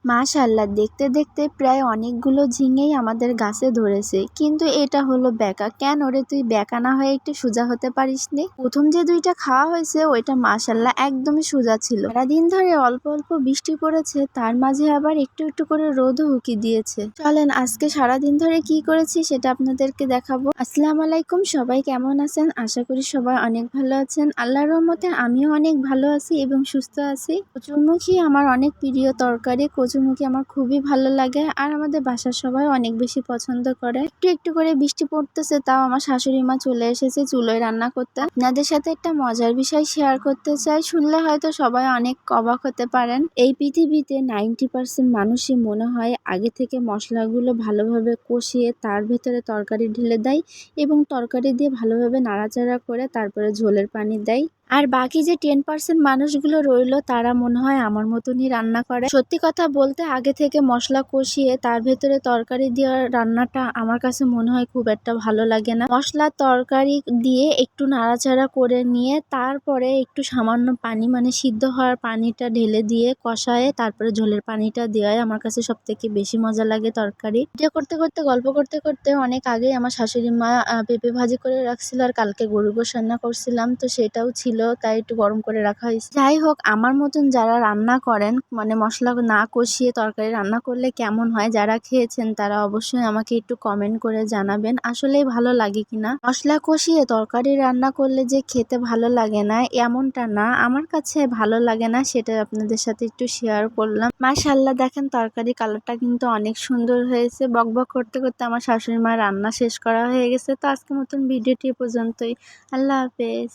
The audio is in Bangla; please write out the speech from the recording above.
মাশাআল্লাহ, দেখতে দেখতে প্রায় অনেকগুলো ঝিঙেই আমাদের গাছে ধরেছে, কিন্তু এটা হলো বেঁকা। কেন রে, তুই বেঁকা না হয়ে একটু সোজা হতে পারিসনি? প্রথম যে দুইটা খাওয়া হয়েছে ওইটা মাশাআল্লাহ একদমই সোজা ছিল। সারাদিন ধরে অল্প অল্প বৃষ্টি পড়েছে, তার মাঝে আবার একটু একটু করে রোদও উকি দিয়েছে। চলেন আজকে সারাদিন ধরে কি করেছি সেটা আপনাদেরকে দেখাবো। আসসালামু আলাইকুম, সবাই কেমন আছেন? আশা করি সবাই অনেক ভালো আছেন। আল্লাহর রহমতে আমিও অনেক ভালো আছি এবং সুস্থ আছি। কচুরমুখী আমার অনেক প্রিয় তরকারি। কচুরমুখী আমার খুবই ভালো লাগে আর আমাদের বাসার সবাই অনেক বেশি পছন্দ করে। একটু একটু করে বৃষ্টি পড়তেছে, তাও আমার শাশুড়ি মা চলে এসেছে চুলোয় রান্না করতে। আপনাদের সাথে একটা মজার বিষয় শেয়ার করতে চাই, শুনলে হয়তো সবাই অনেক অবাক হতে পারেন। এই পৃথিবীতে 90% মানুষই মনে হয় আগে থেকে মশলাগুলো ভালোভাবে কষিয়ে তার ভেতরে তরকারি ঢেলে দেয় এবং তরকারি দিয়ে ভালোভাবে নাড়াচাড়া করে তারপরে ঝোলের পানি দেয়। আর বাকি যে 10% মানুষগুলো রইলো তারা মনে হয় আমার মতনই রান্না করে। সত্যি কথা বলতে, আগে থেকে মশলা কষিয়ে তার ভেতরে তরকারি দেওয়ার রান্নাটা আমার কাছে মনে হয় খুব একটা ভালো লাগে না। মশলা তরকারি দিয়ে একটু নাড়াচাড়া করে নিয়ে তারপরে একটু সামান্য পানি, মানে সিদ্ধ হওয়ার পানিটা ঢেলে দিয়ে কষায়ে তারপরে ঝোলের পানিটা দেওয়াই আমার কাছে সব থেকে বেশি মজা লাগে তরকারি। ভিডিও করতে করতে গল্প করতে করতে অনেক আগেই আমার শাশুড়ি মা পেঁপে ভাজি করে রাখছিল আর কালকে গরুর গোশ রান্না করছিলাম, তো সেটাও ছিল, তাই একটু গরম করে রাখা হয়েছে। যাই হোক, আমার মতন যারা রান্না করেন, মানে মশলা না কষিয়ে তরকারি রান্না করলে কেমন হয়, যারা খেয়েছেন তারা অবশ্যই আমাকে একটু কমেন্ট করে জানাবেন আসলেই ভালো লাগে কিনা। মশলা কষিয়ে তরকারি রান্না করলে যে খেতে ভালো লাগে না এমনটা না, আমার কাছে ভালো লাগে না, সেটা আপনাদের সাথে একটু শেয়ার করলাম। মাশাআল্লাহ, দেখেন তরকারি কালারটা কিন্তু অনেক সুন্দর হয়েছে। বকবক করতে করতে আমার শাশুড়ি মা রান্না শেষ করা হয়ে গেছে। তো আজকের মতন ভিডিওটি এ পর্যন্তই। আল্লাহ হাফেজ।